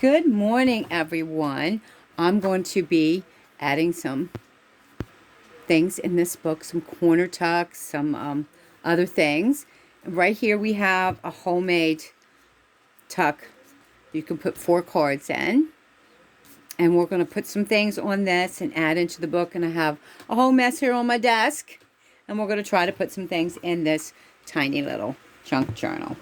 Good morning, everyone. I'm going to be adding some things in this book, some corner tucks, some other things. Right here we have a homemade tuck. You can put 4 cards in. And we're going to put some things on this and add into the book. And I have a whole mess here on my desk. And we're going to try to put some things in this tiny little junk journal.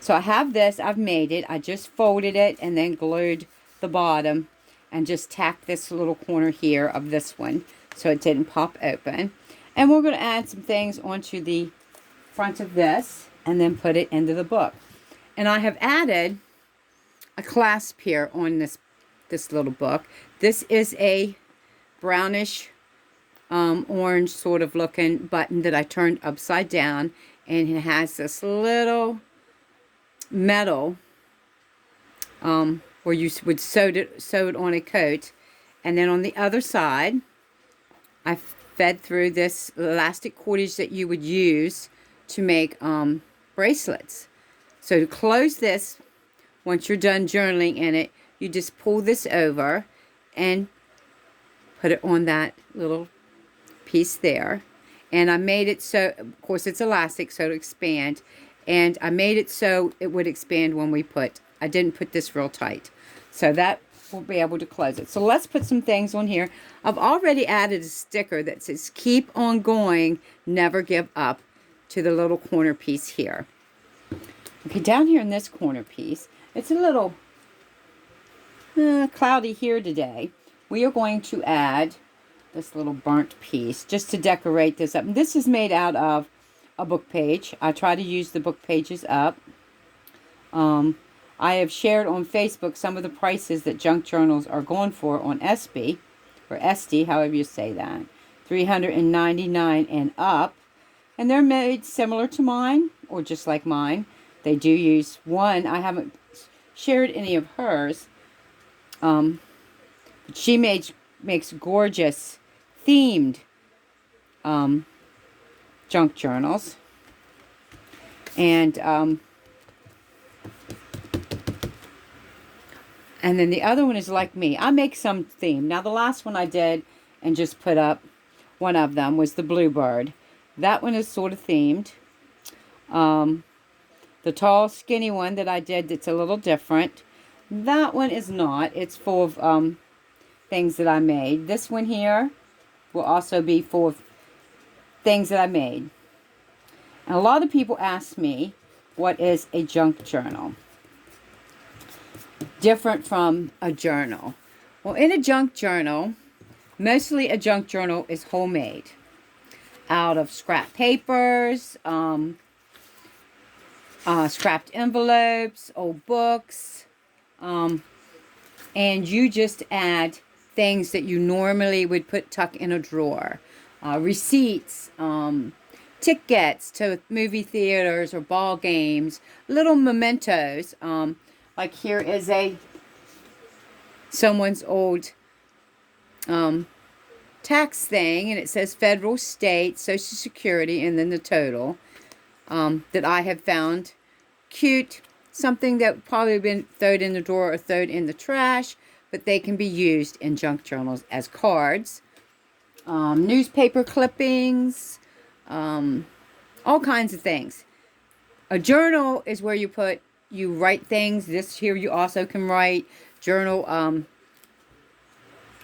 So I have this. I've made it. I just folded it and then glued the bottom and just tacked this little corner here of this one so it didn't pop open. And we're going to add some things onto the front of this and then put it into the book. And I have added a clasp here on this little book. This is a brownish orange sort of looking button that I turned upside down, and it has this little metal where you would sew it on a coat, and then on the other side I fed through this elastic cordage that you would use to make bracelets. So to close this, once you're done journaling in it, you just pull this over and put it on that little piece there. And I made it so, of course it's elastic, so to expand. And I made it so it would expand when we I didn't put this real tight. So that will be able to close it. So let's put some things on here. I've already added a sticker that says, keep on going, never give up, to the little corner piece here. Okay, down here in this corner piece, it's a little cloudy here today. We are going to add this little burnt piece just to decorate this up. And this is made out of a book page. I try to use the book pages up. I have shared on Facebook some of the prices that junk journals are going for on SB, or SD, however you say that. $399 and up. And they're made similar to mine, or just like mine. They do use one. I haven't shared any of hers. But she makes gorgeous themed junk journals. And then the other one is like me. I make some theme. Now the last one I did and just put up, one of them was the bluebird. That one is sort of themed. The tall skinny one that I did that's a little different. That one is not. It's full of things that I made. This one here will also be full of things that I made. And a lot of people ask me, what is a junk journal? Different from a journal. Well, in a junk journal, mostly a junk journal is homemade out of scrap papers, scrapped envelopes, old books, and you just add things that you normally would tuck in a drawer. Receipts, tickets to movie theaters or ball games, little mementos. Like here is someone's old tax thing, and it says federal, state, Social Security, and then the total that I have found cute. Something that probably been thrown in the drawer or thrown in the trash, but they can be used in junk journals as cards. Newspaper clippings, all kinds of things. A journal is where you write things. This here you also can write journal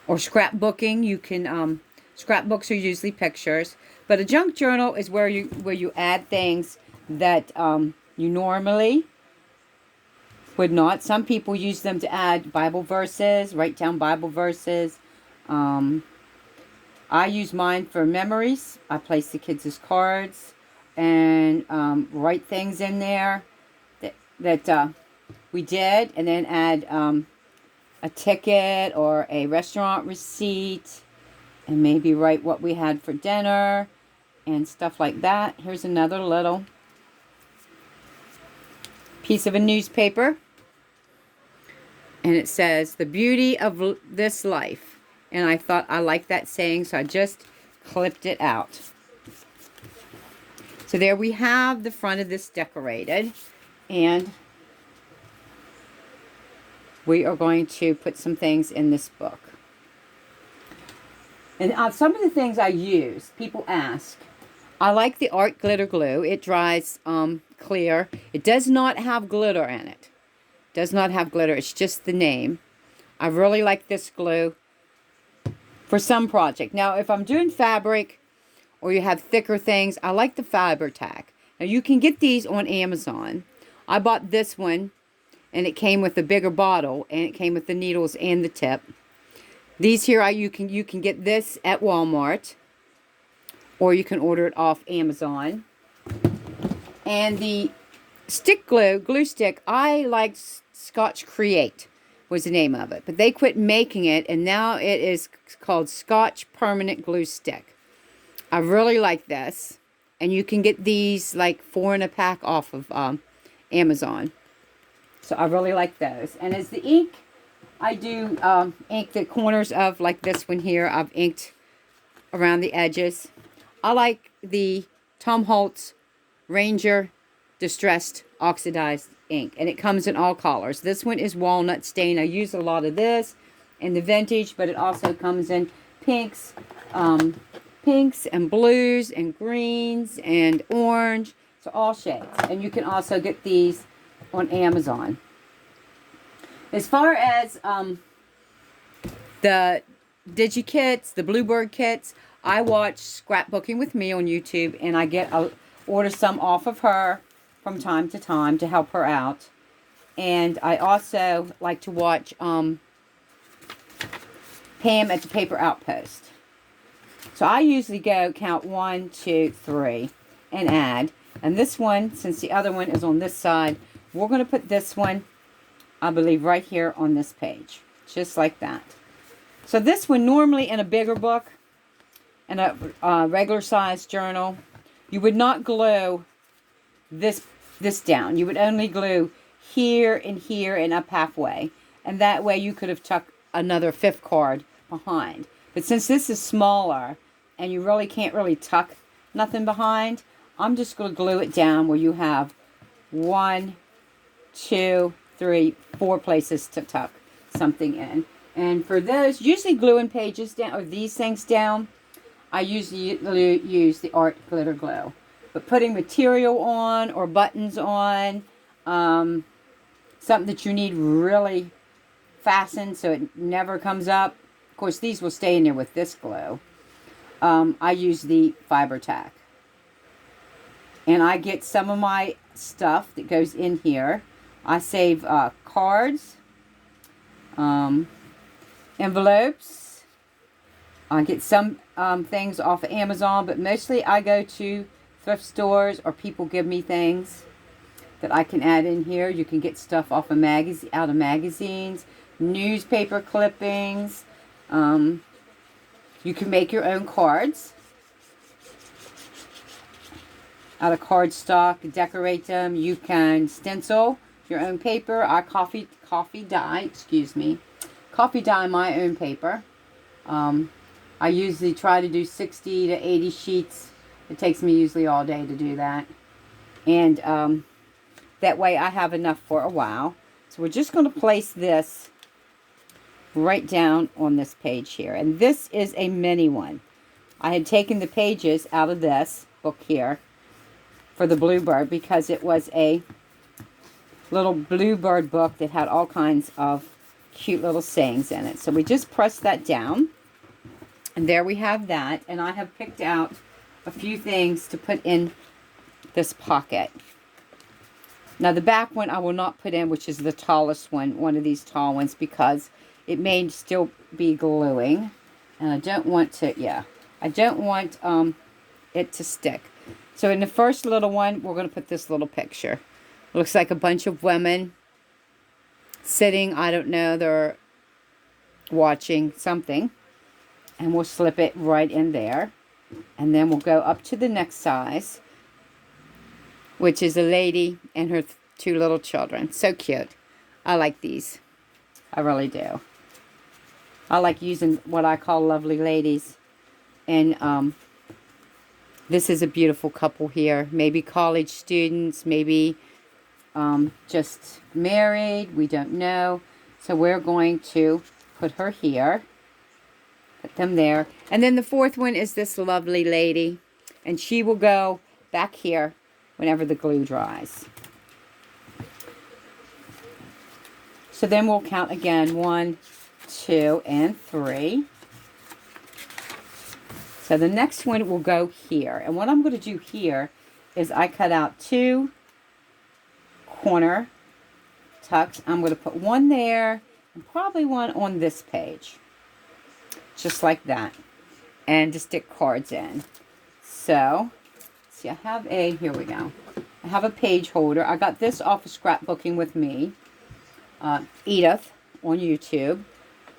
or scrapbooking. You can scrapbooks are usually pictures, but a junk journal is where you add things that you normally would not. Some people use them to add Bible verses, write down Bible verses. I use mine for memories. I place the kids as cards and write things in there that we did, and then add a ticket or a restaurant receipt, and maybe write what we had for dinner and stuff like that. Here's another little piece of a newspaper, and it says the beauty of this life, and I thought I liked that saying, so I just clipped it out. So there we have the front of this decorated, and we are going to put some things in this book. And some of the things I use, people ask. I like the Art Glitter Glue. It dries clear. It does not have glitter in it. Does not have glitter. It's just the name. I really like this glue for some project. Now, if I'm doing fabric or you have thicker things, I like the Fabri-Tac. Now, you can get these on Amazon. I bought this one, and it came with a bigger bottle, and it came with the needles and the tip. These here, you can get this at Walmart, or you can order it off Amazon. And the stick glue stick, I like Scotch Create was the name of it. But they quit making it, and now it is called Scotch Permanent Glue Stick. I really like this. And you can get these like 4 in a pack off of Amazon. So I really like those. And as the ink, I do ink the corners of, like this one here. I've inked around the edges. I like the Tom Holtz Ranger Distressed Oxidized ink. And it comes in all colors. This one is walnut stain. I use a lot of this in the vintage. But it also comes in pinks and blues and greens and orange. So all shades. And you can also get these on Amazon. As far as the DigiKits, the Bluebird kits, I watch Scrapbooking with Me on YouTube, and I order some off of her from time to time to help her out. And I also like to watch Pam at the Paper Outpost. So I usually count 1, 2, 3 and add. And this one, since the other one is on this side, we're going to put this one, I believe, right here on this page. Just like that. So this one, normally in a bigger book, in a regular size journal, you would not glue this down. You would only glue here and up halfway. And that way you could have tucked another 5th card behind. But since this is smaller, and you really can't tuck nothing behind, I'm just going to glue it down where you have 1, 2, 3, 4 places to tuck something in. And for those, usually gluing pages down, or these things down, I usually use the Art Glitter Glue. But putting material on, or buttons on, something that you need really fastened so it never comes up. Of course, these will stay in there with this glue. I use the Fabri-Tac. And I get some of my stuff that goes in here. I save cards, envelopes. I get some things off of Amazon, but mostly I go to thrift stores, or people give me things that I can add in here. You can get stuff off of out of magazines, newspaper clippings. You can make your own cards out of cardstock, decorate them. You can stencil your own paper. I coffee dye my own paper. I usually try to do 60 to 80 sheets. It takes me usually all day to do that. And that way I have enough for a while. So we're just going to place this right down on this page here. And this is a mini one. I had taken the pages out of this book here for the Bluebird because it was a little Bluebird book that had all kinds of cute little sayings in it. So we just press that down. And there we have that. And I have picked out a few things to put in this pocket. Now the back one I will not put in, which is the tallest one of these tall ones, because it may still be gluing. And I don't want to, I don't want it to stick. So in the first little one, we're going to put this little picture. It looks like a bunch of women sitting, I don't know, they're watching something. And we'll slip it right in there. And then we'll go up to the next size, which is a lady and her 2 little children. So cute. I like these. I really do. I like using what I call lovely ladies. And this is a beautiful couple here. Maybe college students, maybe just married. We don't know. So we're going to put her here. Put them there. And then the fourth one is this lovely lady. And she will go back here whenever the glue dries. So then we'll count again. 1, 2, and 3. So the next one will go here. And what I'm going to do here is I cut out 2 corner tucks. I'm going to put one there and probably one on this page. Just like that. And to stick cards in. So, see, I have here we go. I have a page holder. I got this off of Scrapbooking with Me. Edith on YouTube.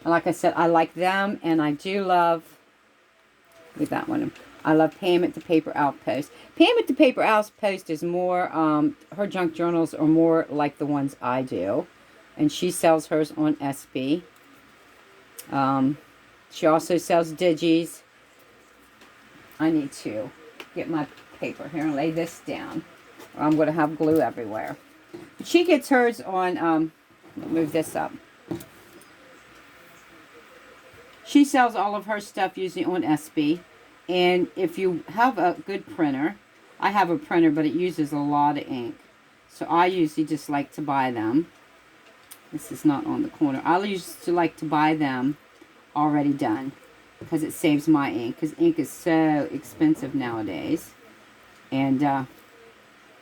And like I said, I like them, and I do love, with that one, I love Pam at the Paper Outpost. Pam at the Paper Outpost is more, her junk journals are more like the ones I do. And she sells hers on SB. She also sells digis. I need to get my paper here and lay this down, or I'm going to have glue everywhere. But she gets hers on, move this up. She sells all of her stuff usually on SB. And if you have a good printer, I have a printer, but it uses a lot of ink. So I usually just like to buy them. This is not on the corner. I used to like to buy them already done, because it saves my ink, because ink is so expensive nowadays. And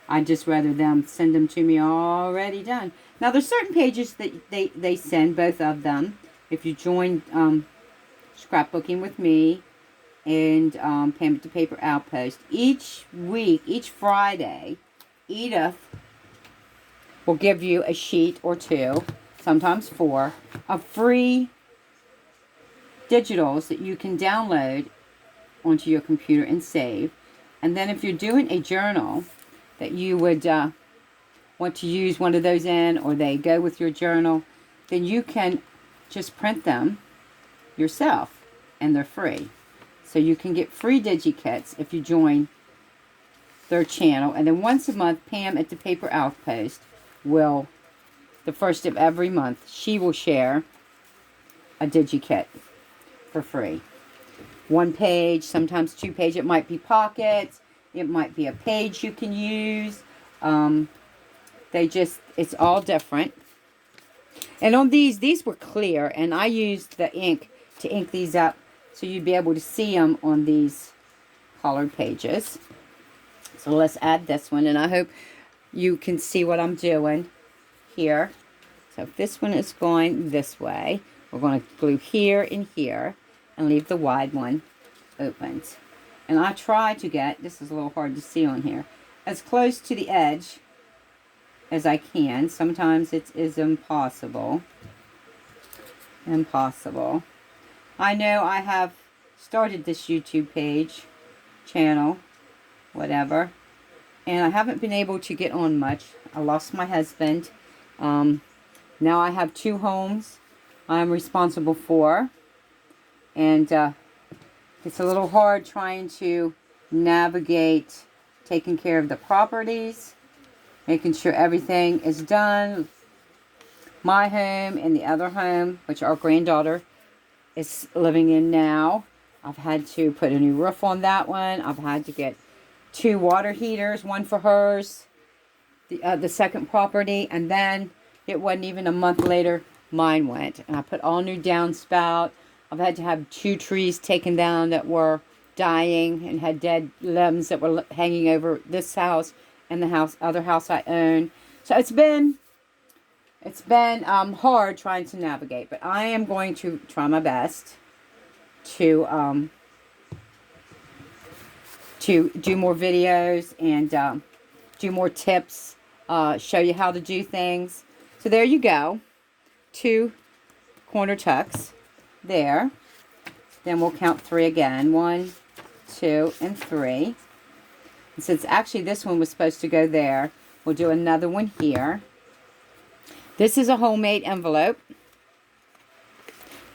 I'd just rather them send them to me already done. Now there's certain pages that they send, both of them. If you join Scrapbooking with Me and Pam at the Paper Outpost, each week, each Friday, Edith will give you a sheet or 2, sometimes 4, of free digitals that you can download onto your computer and save. And then if you're doing a journal that you would want to use one of those in, or they go with your journal, then you can just print them yourself, and they're free. So you can get free DigiKits if you join their channel. And then once a month, Pam at the Paper Outpost will, the first of every month, she will share a DigiKit for free. 1 page, sometimes 2 page. It might be pockets. It might be a page you can use. It's all different. And on these were clear, and I used the ink to ink these up so you'd be able to see them on these colored pages. So let's add this one, and I hope you can see what I'm doing here. So if this one is going this way, we're going to glue here and here and leave the wide one opened. And I try to get, this is a little hard to see on here, as close to the edge as I can. Sometimes it is impossible. Impossible. I know I have started this YouTube channel, whatever, and I haven't been able to get on much. I lost my husband. Now I have 2 homes I'm responsible for, and it's a little hard trying to navigate taking care of the properties, making sure everything is done. My home and the other home, which our granddaughter is living in now, I've had to put a new roof on that one. I've had to get 2 water heaters, one for hers, the second property, and then it wasn't even a month later, mine went. And I put all new downspout. I've had to have 2 trees taken down that were dying and had dead limbs that were hanging over this house and the other house I own. So it's been hard trying to navigate, but I am going to try my best to do more videos and do more tips, show you how to do things. So there you go, 2 corner tucks there. Then we'll count 3 again. 1, 2, and 3. And since actually this one was supposed to go there, we'll do another one here. This is a homemade envelope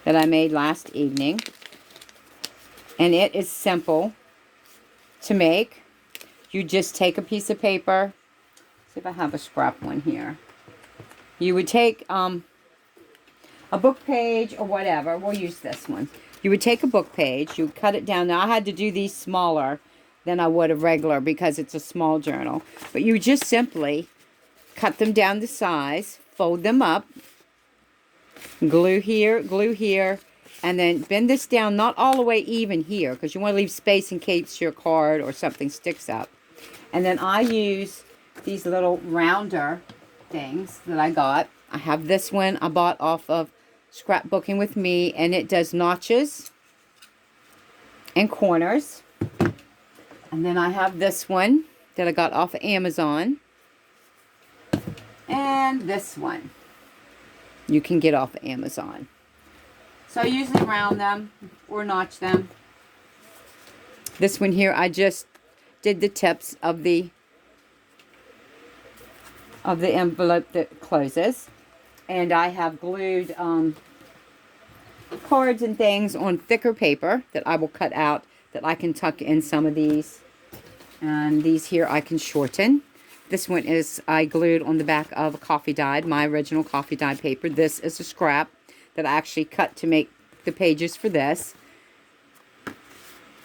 that I made last evening. And it is simple to make. You just take a piece of paper. See if I have a scrap one here. You would take a book page or whatever. We'll use this one. You would take a book page, you would cut it down. Now, I had to do these smaller than I would a regular because it's a small journal. But you just simply cut them down to size, fold them up, glue here, and then bend this down not all the way even here because you want to leave space in case your card or something sticks up. And then I use these little rounder things that I got. I have this one I bought off of Scrapbooking with Me, and it does notches and corners. And then I have this one that I got off of Amazon. And this one you can get off of Amazon. So I usually round them or notch them. This one here, I just did the tips of the envelope that closes. And I have glued cards and things on thicker paper that I will cut out that I can tuck in some of these. And these here I can shorten. This one is I glued on the back of a coffee dyed, my original coffee dyed paper. This is a scrap that I actually cut to make the pages for this.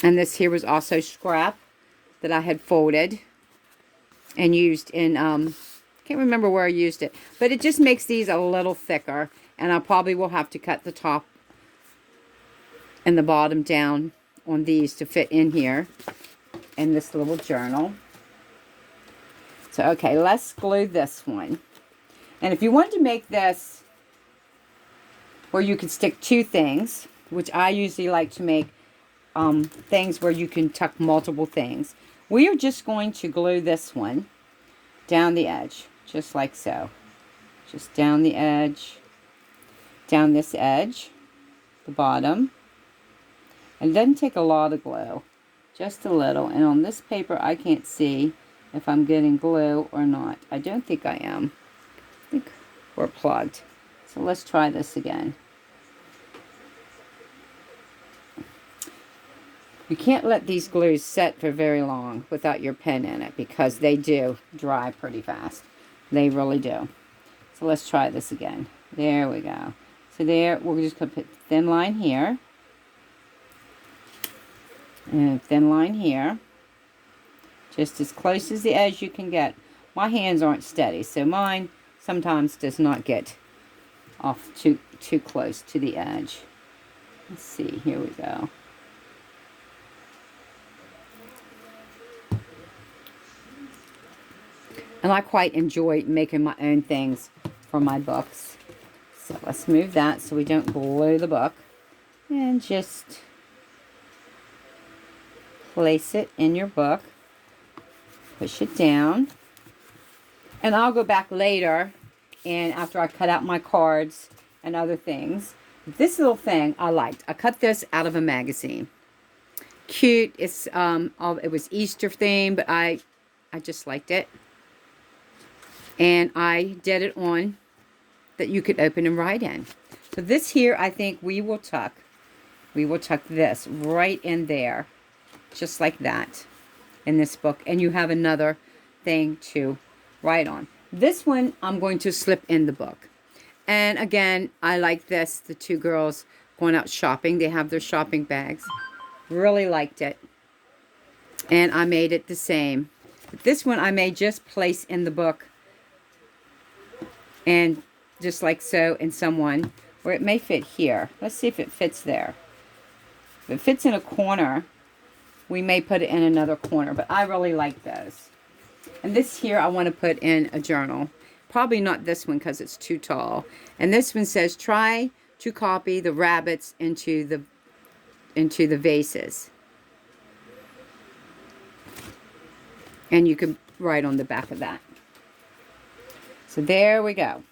And this here was also scrap that I had folded and used in, can't remember where I used it. But it just makes these a little thicker. And I probably will have to cut the top and the bottom down on these to fit in here in this little journal. So, okay, let's glue this one. And if you want to make this where you can stick two things, which I usually like to make things where you can tuck multiple things, we are just going to glue this one down the edge, just like so. Just down the edge, down this edge, the bottom. And it doesn't take a lot of glue, just a little. And on this paper, I can't see if I'm getting glue or not. I don't think I am. I think we're plugged. So let's try this again. You can't let these glues set for very long without your pen in it because they do dry pretty fast. They really do. So let's try this again. There we go. So there, we're just going to put a thin line here. And a thin line here. Just as close as the edge you can get. My hands aren't steady, so mine sometimes does not get off too close to the edge. Let's see, here we go. And I quite enjoy making my own things for my books. So let's move that so we don't glue the book. And just place it in your book. Push it down. And I'll go back later and after I cut out my cards and other things. This little thing I liked. I cut this out of a magazine. Cute. It's it was Easter theme, but I just liked it. And I did it on that you could open and write in. So this here, I think we will tuck. We will tuck this right in there. Just like that. In this book. And you have another thing to write on. This one, I'm going to slip in the book. And again, I like this. The two girls going out shopping. They have their shopping bags. Really liked it. And I made it the same. But this one I may just place in the book. And just like so in someone, or it may fit here. Let's see if it fits there. If it fits in a corner, we may put it in another corner, but I really like those. And this here I want to put in a journal. Probably not this one because it's too tall. And this one says, try to copy the rabbits into the vases. And you can write on the back of that. So there we go.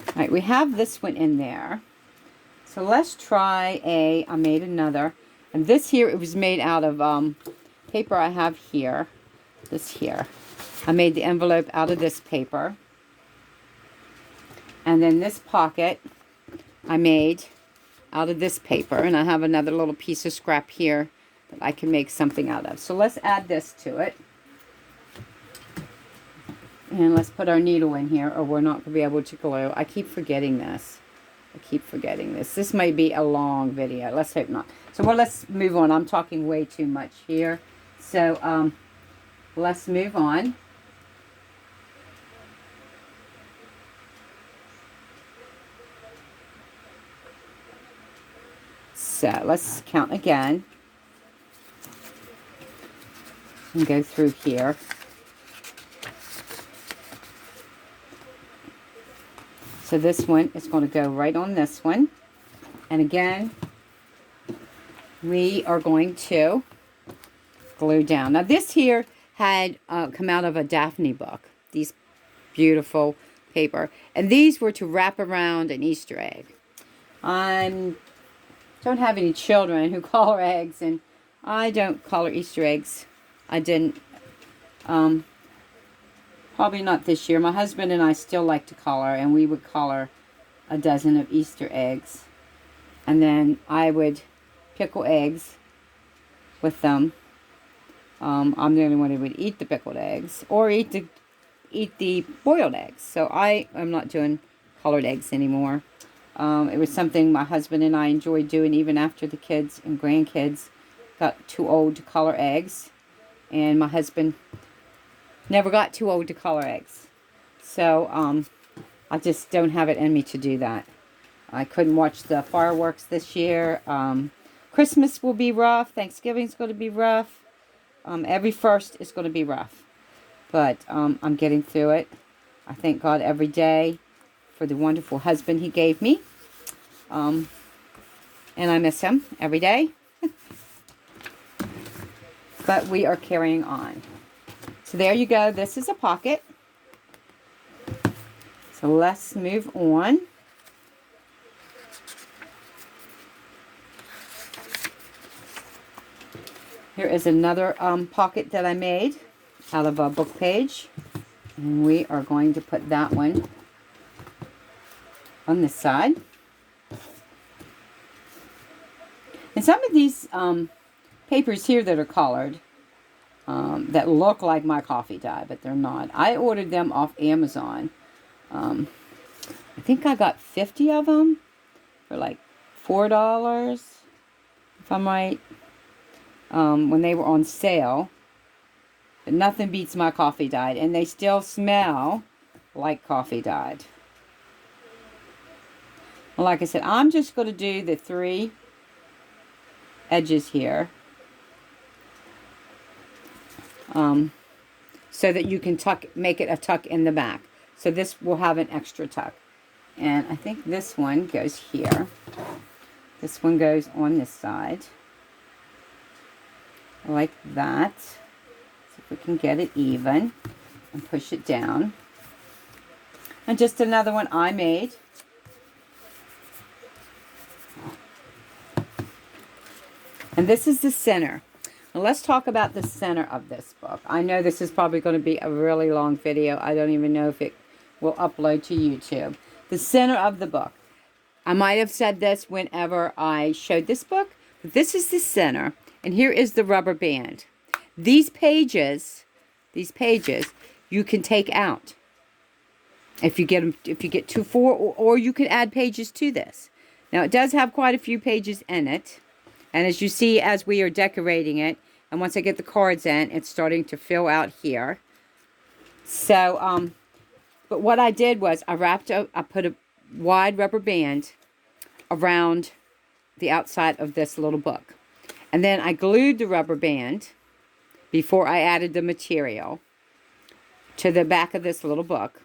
All right, we have this one in there. So let's try I made another. And this here, it was made out of paper I have here. This here. I made the envelope out of this paper. And then this pocket I made out of this paper. And I have another little piece of scrap here that I can make something out of. So let's add this to it. And let's put our needle in here or we're not going to be able to glue. I keep forgetting this. This may be a long video. Let's hope not. So well, let's move on. I'm talking way too much here. So let's move on. So let's count again. And go through here. So this one is going to go right on this one. And again, we are going to glue down. Now this here had come out of a Daphne book. These beautiful paper. And these were to wrap around an Easter egg. I don't have any children who color eggs. And I don't color Easter eggs. I didn't. Probably not this year. My husband and I still like to color, and we would color a dozen of Easter eggs. And then I would pickle eggs with them. I'm the only one who would eat the pickled eggs or eat the boiled eggs. So I am not doing colored eggs anymore. It was something my husband and I enjoyed doing even after the kids and grandkids got too old to color eggs. And my husband never got too old to color eggs. So, I just don't have it in me to do that. I couldn't watch the fireworks this year. Christmas will be rough. Thanksgiving's going to be rough. Every first is going to be rough. But, I'm getting through it. I thank God every day for the wonderful husband He gave me. And I miss him every day. But we are carrying on. So there you go. This is a pocket. So let's move on. Here is another pocket that I made out of a book page. And we are going to put that one on this side. And some of these papers here that are colored, that look like my coffee dye, but they're not. I ordered them off Amazon. I think I got 50 of them for like $4, if I'm right, when they were on sale. But nothing beats my coffee dyed, and they still smell like coffee dyed. Well, like I said, I'm just going to do the 3 edges here. So that you can make it a tuck in the back. So this will have an extra tuck. And I think this one goes here. This one goes on this side. Like that. So if we can get it even and push it down. And just another one I made. And this is the center. Now let's talk about the center of this book. I know this is probably going to be a really long video. I don't even know if it will upload to YouTube. The center of the book. I might have said this whenever I showed this book, but this is the center. And here is the rubber band. These pages, you can take out. If you get too full, or you can add pages to this. Now it does have quite a few pages in it. And as you see, as we are decorating it, and once I get the cards in, it's starting to fill out here. So, but what I did was I put a wide rubber band around the outside of this little book. And then I glued the rubber band before I added the material to the back of this little book.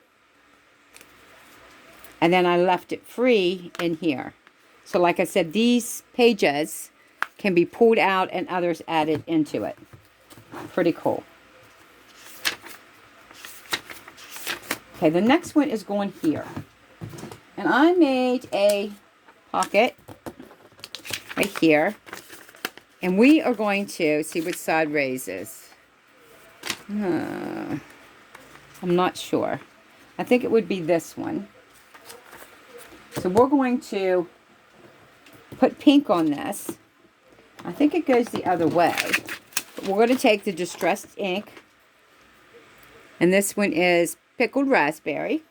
And then I left it free in here. So like I said, these pages can be pulled out and others added into it. Pretty cool. Okay, the next one is going here. And I made a pocket right here. And we are going to see which side raises. I'm not sure. I think it would be this one. So we're going to put pink on this. I think it goes the other way. But we're going to take the Distressed ink. And this one is pickled raspberry.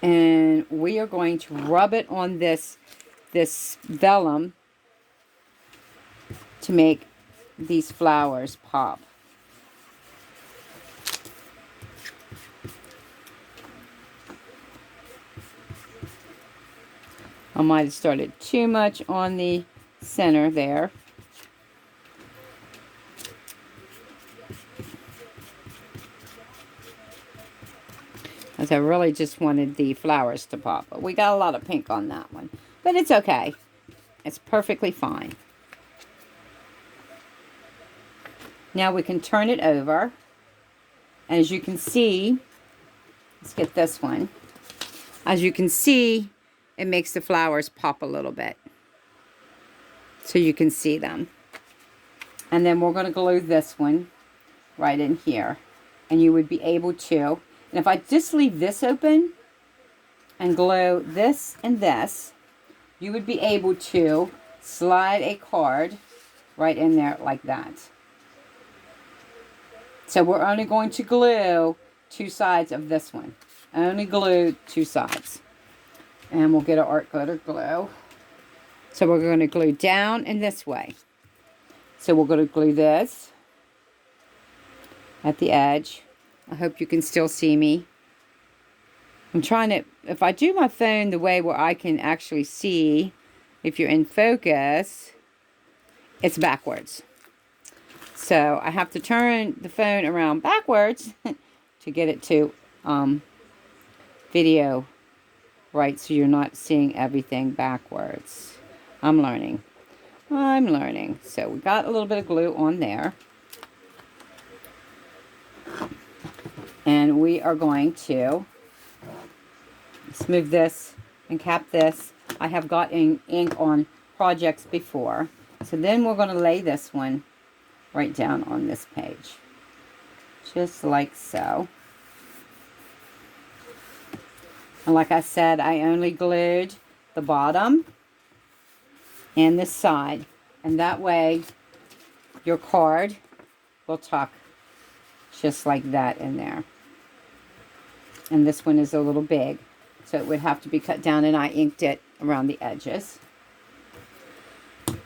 And we are going to rub it on this vellum to make these flowers pop. I might have started too much on the center there. As I really just wanted the flowers to pop. But we got a lot of pink on that one. But it's okay. It's perfectly fine. Now we can turn it over. As you can see, let's get this one. As you can see, it makes the flowers pop a little bit. So you can see them. And then we're going to glue this one right in here. And you would be able to, and if I just leave this open and glue this and this, you would be able to slide a card right in there like that. So we're only going to glue 2 sides of this one. Only glue 2 sides. And we'll get our art glitter glue. So we're going to glue down in this way. So we're going to glue this at the edge. I hope you can still see me. I'm trying to, if I do my phone the way where I can actually see, if you're in focus, it's backwards. So I have to turn the phone around backwards to get it to video right, so you're not seeing everything backwards. I'm learning. So we got a little bit of glue on there. And we are going to smooth this and cap this. I have gotten ink on projects before. So then we're going to lay this one right down on this page. Just like so. And like I said, I only glued the bottom and this side. And that way your card will tuck just like that in there. And this one is a little big, so it would have to be cut down, and I inked it around the edges.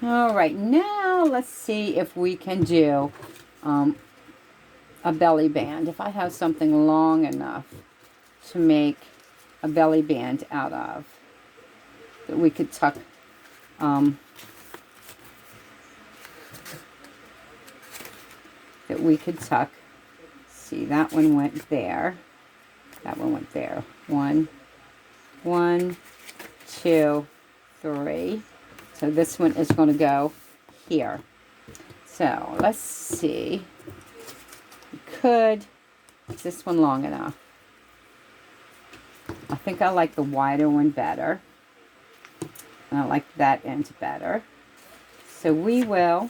All right, now let's see if we can do a belly band. If I have something long enough to make a belly band out of, that we could tuck See, that one went there. That one went there. 1, 2, 3. So this one is going to go here. So let's see. We could. Is this one long enough? I think I like the wider one better. And I like that end better. So we will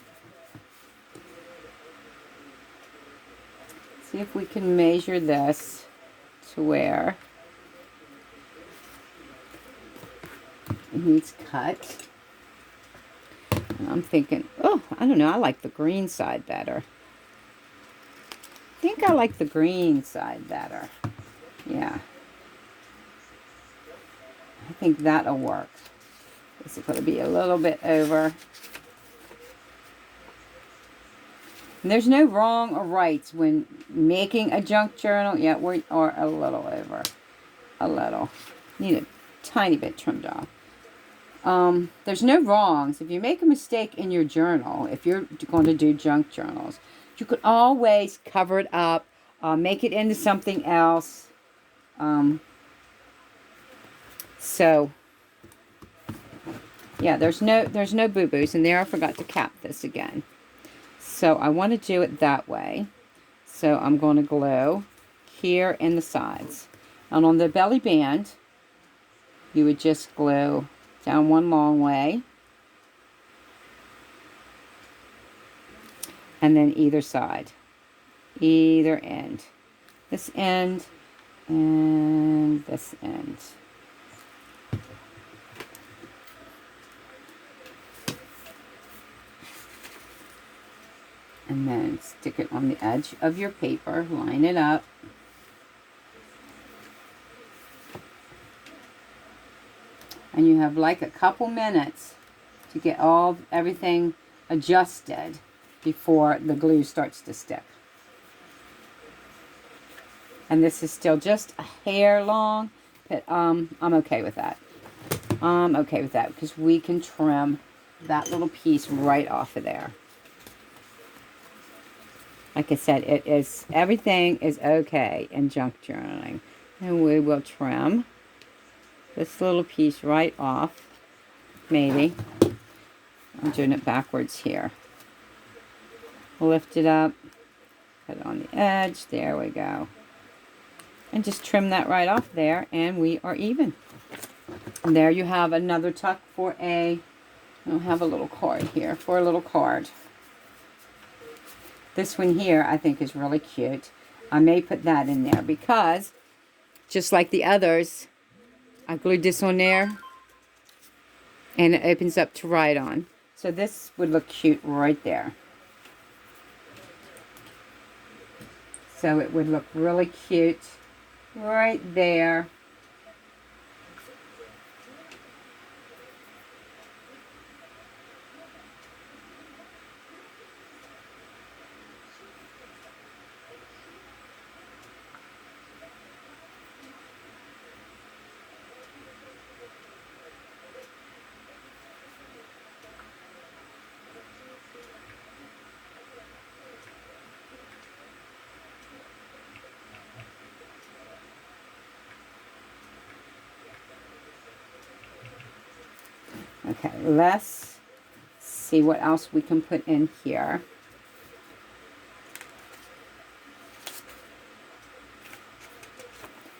see if we can measure this to where it needs cut. And I'm thinking, oh, I don't know, I like the green side better. I think I like the green side better. Yeah. I think that'll work. This is going to be a little bit over. And there's no wrong or rights when making a junk journal. Yeah, we are a little over. A little. Need a tiny bit trimmed off. There's no wrongs. If you make a mistake in your journal, if you're going to do junk journals, you could always cover it up, make it into something else. So, yeah, there's no boo-boos. And there I forgot to cap this again. So I want to do it that way. So I'm going to glue here in the sides. And on the belly band, you would just glue down one long way. And then either side. Either end. This end and this end. And then stick it on the edge of your paper, line it up. And you have like a couple minutes to get everything adjusted before the glue starts to stick. And this is still just a hair long, but I'm okay with that. I'm okay with that because we can trim that little piece right off of there. Like I said, everything is okay in junk journaling. And we will trim this little piece right off. Maybe. I'm doing it backwards here. Lift it up. Put it on the edge. There we go. And just trim that right off there, and we are even. And there you have another tuck for I'll have a little card here for a little card. This one here I think is really cute. I may put that in there because just like the others, I glued this on there and it opens up to write on. So this would look cute right there. So it would look really cute right there. Okay, let's see what else we can put in here.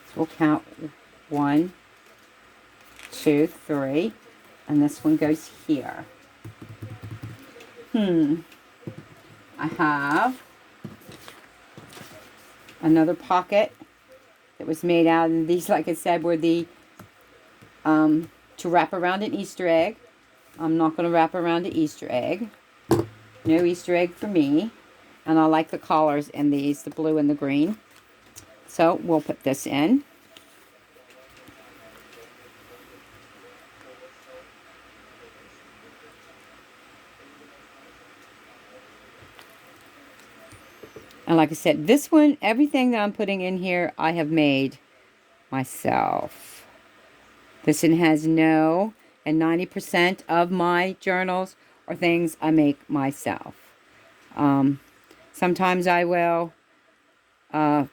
So we'll count 1, 2, 3, and this one goes here. I have another pocket that was made out, and these, like I said, were the to wrap around an Easter egg. I'm not going to wrap around an Easter egg. No Easter egg for me. And I like the collars in these, the blue and the green. So we'll put this in. And like I said, this one, everything that I'm putting in here, I have made myself. This one has and 90% of my journals are things I make myself. Sometimes I will find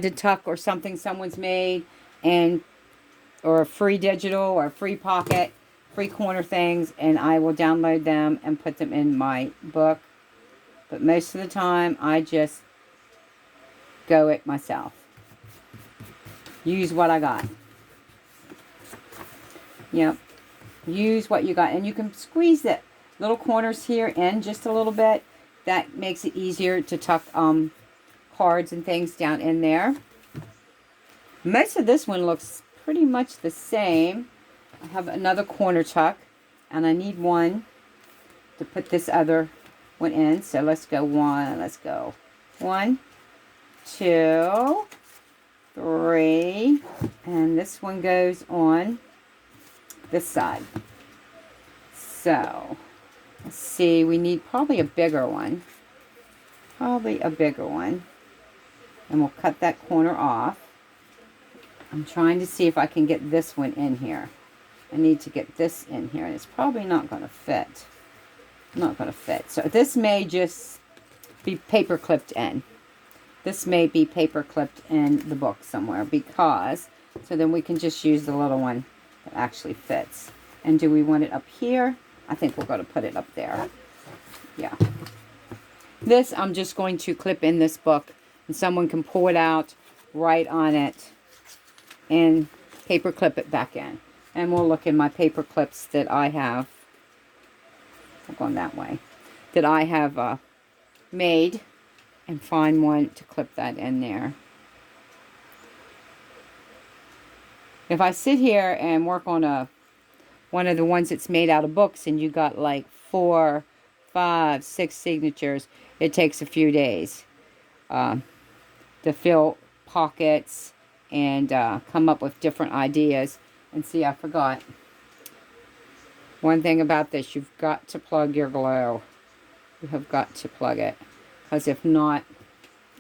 a tuck or something someone's made, or a free digital or a free pocket, free corner things, and I will download them and put them in my book. But most of the time, I just go it myself. Use what I got. Yep. Use what you got. And you can squeeze the little corners here in just a little bit. That makes it easier to tuck cards and things down in there. Most of this one looks pretty much the same. I have another corner tuck. And I need one to put this other one in. So let's go 1. Let's go 1, 2, 3. And this one goes on this side. So let's see, we need probably a bigger one. Probably a bigger one. And we'll cut that corner off. I'm trying to see if I can get this one in here. I need to get this in here, and it's probably not going to fit. Not going to fit. So this may just be paper clipped in. This may be paper clipped in the book somewhere, because so then we can just use the little one that actually fits. And do we want it up here? I think we're going to put it up there. Yeah. This I'm just going to clip in this book, and someone can pull it out, write on it, and paper clip it back in. And we'll look in my paper clips that I have. I'm going that way. That I have made, and find one to clip that in there. If I sit here and work on one of the ones that's made out of books, and you got like 4, 5, 6 signatures, it takes a few days to fill pockets and come up with different ideas. And see, I forgot. One thing about this, you've got to plug your glue. You have got to plug it. Because if not,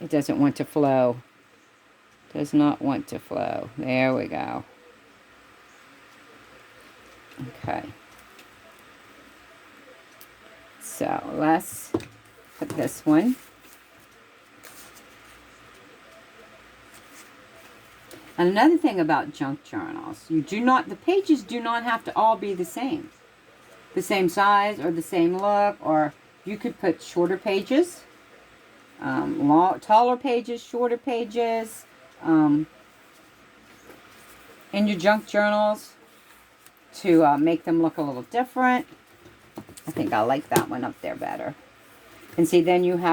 it doesn't want to flow. Does not want to flow. There we go. Okay. So let's put this one. And another thing about junk journals, the pages do not have to all be the same size or the same look, or you could put shorter pages, taller pages, shorter pages, in your junk journals to make them look a little different. I think I like that one up there better. And see, then you have